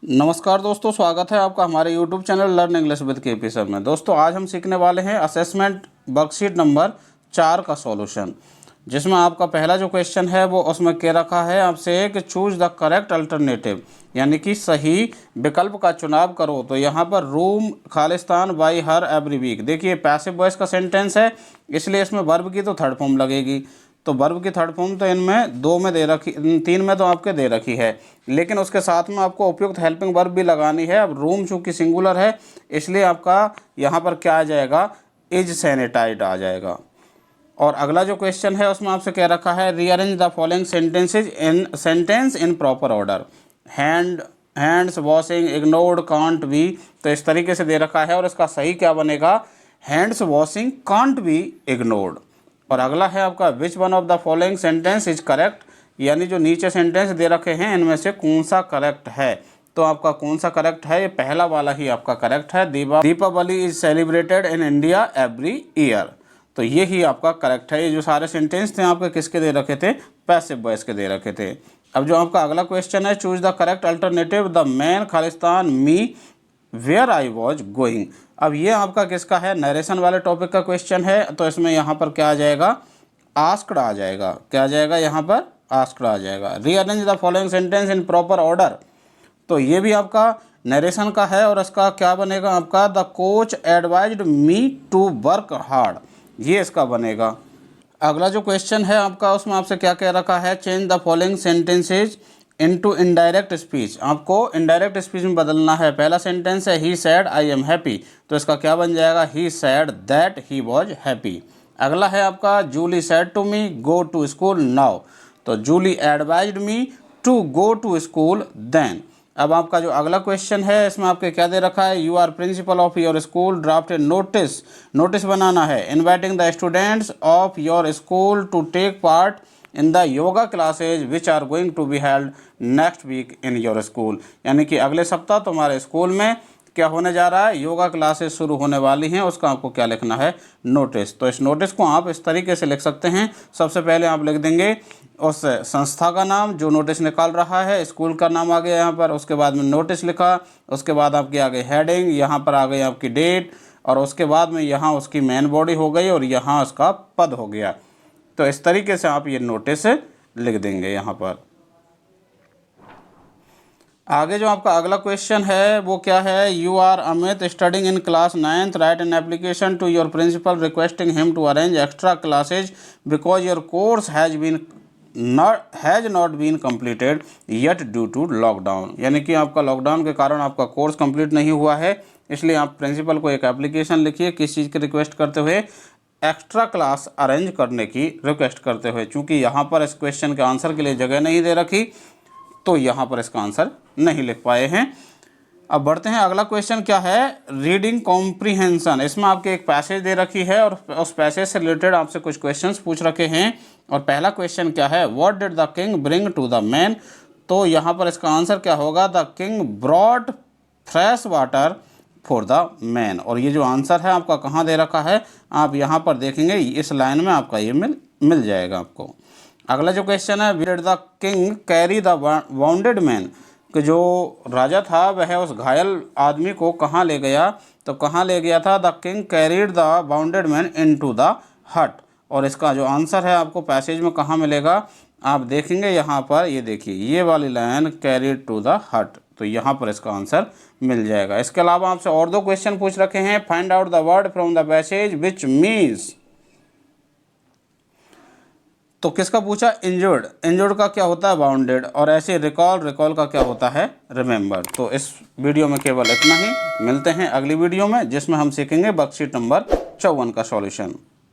नमस्कार दोस्तों, स्वागत है आपका हमारे YouTube channel learn English with KP sir में। दोस्तों आज हम सीखने वाले हैं असेसमेंट वर्कशीट नंबर 4 का सॉल्यूशन, जिसमें आपका पहला जो क्वेश्चन है वो उसमें क्या रखा है आपसे कि चूज द करेक्ट अल्टरनेटिव, यानी कि सही विकल्प का चुनाव करो। तो यहाँ पर रूम खालिस्तान बाई हर एवरी वीक, देखिए पैसिव वॉइस का सेंटेंस है, इसलिए इसमें वर्ब की तो थर्ड फॉर्म लगेगी। तो वर्ब की थर्ड फॉर्म तो इनमें दो में दे रखी, तीन में तो आपके दे रखी है, लेकिन उसके साथ में आपको उपयुक्त हेल्पिंग वर्ब भी लगानी है। अब रूम चूँकि सिंगुलर है, इसलिए आपका यहाँ पर क्या आ जाएगा, इज सैनिटाइज्ड आ जाएगा। और अगला जो क्वेश्चन है उसमें आपसे क्या रखा है, rearrange the following sentence in proper order. Hands washing ignored can't be, तो इस तरीके से दे रखा है और इसका सही क्या बनेगा, hands washing can't be ignored. और अगला है आपका which one of the following sentence is correct, यानी जो नीचे सेंटेंस दे रखे हैं इनमें से कौन सा करेक्ट है। तो आपका कौन सा करेक्ट है, ये पहला वाला ही आपका करेक्ट है। Deepawali is celebrated in India every year, तो ये ही आपका करेक्ट है। ये जो सारे सेंटेंस थे आपके किसके दे रखे थे, पैसिव वॉइस के दे रखे थे। अब जो आपका अगला क्वेश्चन है, choose the correct alternative the man खालिस्तान me where I was going. अब ये आपका किसका है, नरेशन वाले टॉपिक का क्वेश्चन है, तो इसमें यहाँ पर क्या आ जाएगा, आस्क्ड आ जाएगा। क्या आ जाएगा, यहाँ पर आस्क्ड आ जाएगा। Rearrange the following sentence in proper order, तो ये भी आपका नरेशन का है और इसका क्या बनेगा आपका, the coach advised me to work hard, ये इसका बनेगा। अगला जो क्वेश्चन है आपका उसमें आपसे क्या कह रखा है, change the following sentences into indirect speech, आपको इनडायरेक्ट स्पीच में बदलना है। पहला सेंटेंस है he said I am happy, तो इसका क्या बन जाएगा, he said that he was happy. अगला है आपका Julie said to me go to school now, तो Julie advised me to go to school then. अब आपका जो अगला क्वेश्चन है इसमें आपके क्या दे रखा है, you are principal of your school draft a notice बनाना है inviting the students of your school to take part in the yoga classes which are going to be held next week in your school, यानी कि अगले सप्ताह तुम्हारे school में क्या होने जा रहा है, योगा क्लासेस शुरू होने वाली हैं, उसका आपको क्या लिखना है, नोटिस। तो इस नोटिस को आप इस तरीके से लिख सकते हैं। सबसे पहले आप लिख देंगे उस संस्था का नाम जो नोटिस निकाल रहा है, स्कूल का नाम आ गया यहाँ पर, उसके बाद में नोटिस लिखा, उसके बाद आपकी आ गई हेडिंग, यहाँ पर आ गई आपकी डेट, और उसके बाद में यहाँ उसकी मेन बॉडी हो गई और यहाँ उसका पद हो गया। तो इस तरीके से आप ये नोटिस लिख देंगे यहाँ पर। आगे जो आपका अगला क्वेश्चन है वो क्या है, you are Amit studying in class 9th write an application to your principal requesting him to arrange extra classes because your course has not been completed yet due to lockdown, यानी कि आपका लॉकडाउन के कारण आपका कोर्स कंप्लीट नहीं हुआ है, इसलिए आप प्रिंसिपल को एक एप्लीकेशन लिखिए किस चीज़ की रिक्वेस्ट करते हुए, एक्स्ट्रा क्लास अरेंज करने की रिक्वेस्ट करते हुए। चूँकि यहाँ पर इस क्वेश्चन के आंसर के लिए जगह नहीं दे रखी, तो यहाँ पर इसका आंसर नहीं लिख पाए हैं। अब बढ़ते हैं, अगला क्वेश्चन क्या है, रीडिंग कॉम्प्रीहेंशन। इसमें आपके एक पैसेज दे रखी है और उस पैसेज से रिलेटेड आपसे कुछ क्वेश्चंस पूछ रखे हैं। और पहला क्वेश्चन क्या है, what did the king bring to the man, तो यहाँ पर इसका आंसर क्या होगा, the king brought fresh water for the man. और ये जो आंसर है आपका कहाँ दे रखा है, आप यहाँ पर देखेंगे इस लाइन में आपका ये मिल जाएगा आपको। अगला जो क्वेश्चन है, bid the king carry the wounded man, कि जो राजा था वह उस घायल आदमी को कहाँ ले गया, तो कहाँ ले गया था, the king carried the wounded man into the हट। और इसका जो आंसर है आपको पैसेज में कहाँ मिलेगा, आप देखेंगे यहाँ पर, ये देखिए ये वाली लाइन, कैरीड टू द हट, तो यहाँ पर इसका आंसर मिल जाएगा। इसके अलावा आपसे और दो क्वेश्चन पूछ रखे हैं, find out the word from the passage which means, तो किसका पूछा, इंजर्ड का क्या होता है, बाउंडेड, और ऐसे रिकॉल का क्या होता है, रिमेंबर। तो इस वीडियो में केवल इतना ही, मिलते हैं अगली वीडियो में जिसमें हम सीखेंगे वर्कशीट नंबर 54 का सॉल्यूशन।